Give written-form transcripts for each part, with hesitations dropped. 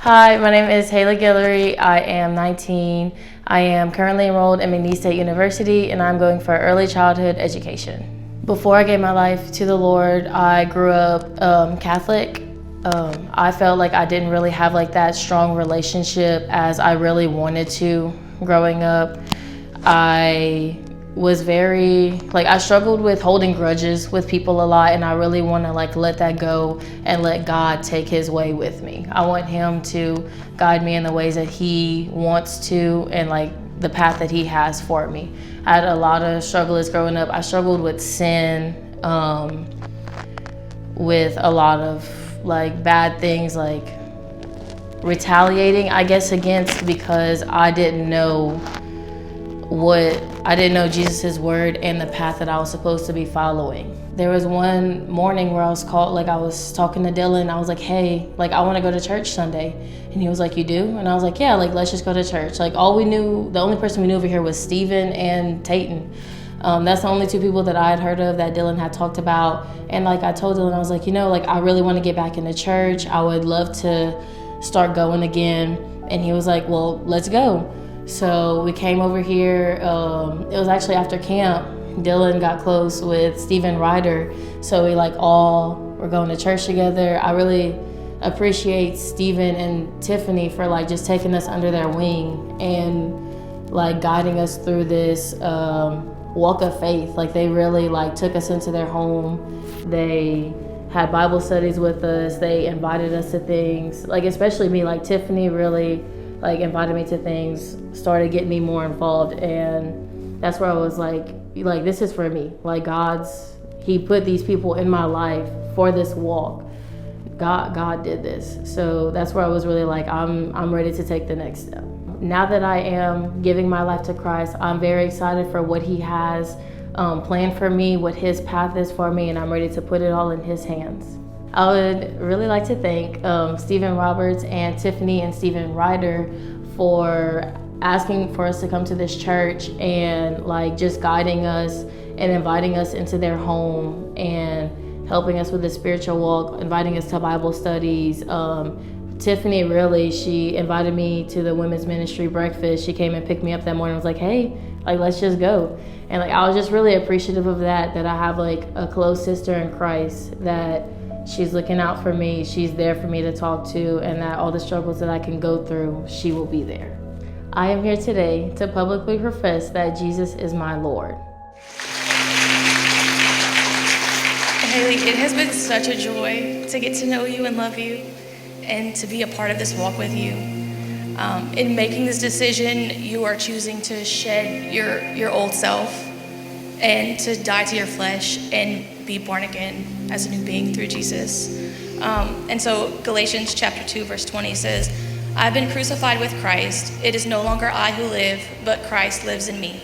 Hi, my name is Hailey Guillory. I am 19. I am currently enrolled in McNeese State University, and I'm going for early childhood education. Before I gave my life to the Lord, I grew up Catholic. I felt like I didn't really have like that strong relationship as I really wanted to growing up. I was I struggled with holding grudges with people a lot, and I really want to let that go and let God take his way with me. I want him to guide me in the ways that he wants to and the path that he has for me. I had a lot of struggles growing up. I struggled with sin, with a lot of bad things retaliating, I guess, against because I didn't know Jesus' word and the path that I was supposed to be following. There was one morning where I was talking to Dylan. I was like, hey, I want to go to church Sunday. And he was like, you do? And I was like, yeah, let's just go to church. The only person we knew over here was Steven and Tayton. That's the only two people that I had heard of that Dylan had talked about. And I told Dylan, I was like, I really want to get back into church. I would love to start going again. And he was like, well, let's go. So we came over here. It was actually after camp. Dylan got close with Steven Ryder, so we all were going to church together. I really appreciate Steven and Tiffany for just taking us under their wing and guiding us through this walk of faith. They really took us into their home. They had Bible studies with us. They invited us to things. Especially me. Tiffany really invited me to things, started getting me more involved, and that's where I was this is for me. He put these people in my life for this walk. God did this. So that's where I was really I'm ready to take the next step. Now that I am giving my life to Christ, I'm very excited for what he has planned for me, what his path is for me, and I'm ready to put it all in his hands. I would really like to thank Stephen Roberts and Tiffany and Steven Ryder for asking for us to come to this church and just guiding us and inviting us into their home and helping us with the spiritual walk, inviting us to Bible studies. Tiffany she invited me to the women's ministry breakfast. She came and picked me up that morning and was like, hey, let's just go. And I was just really appreciative of that I have a close sister in Christ, that she's looking out for me, she's there for me to talk to, and that all the struggles that I can go through, she will be there. I am here today to publicly profess that Jesus is my Lord. Hailey, it has been such a joy to get to know you and love you and to be a part of this walk with you. In making this decision, you are choosing to shed your old self and to die to your flesh and be born again as a new being through Jesus. And so Galatians chapter 2, verse 20 says, I've been crucified with Christ. It is no longer I who live, but Christ lives in me.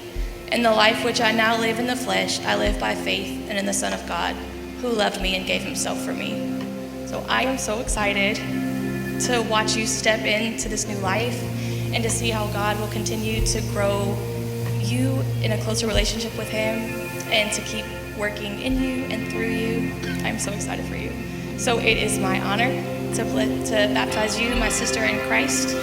In the life which I now live in the flesh, I live by faith and in the Son of God, who loved me and gave himself for me. So I am so excited to watch you step into this new life and to see how God will continue to grow you in a closer relationship with him and to keep working in you and through you. I'm so excited for you. So it is my honor to baptize you, my sister in Christ.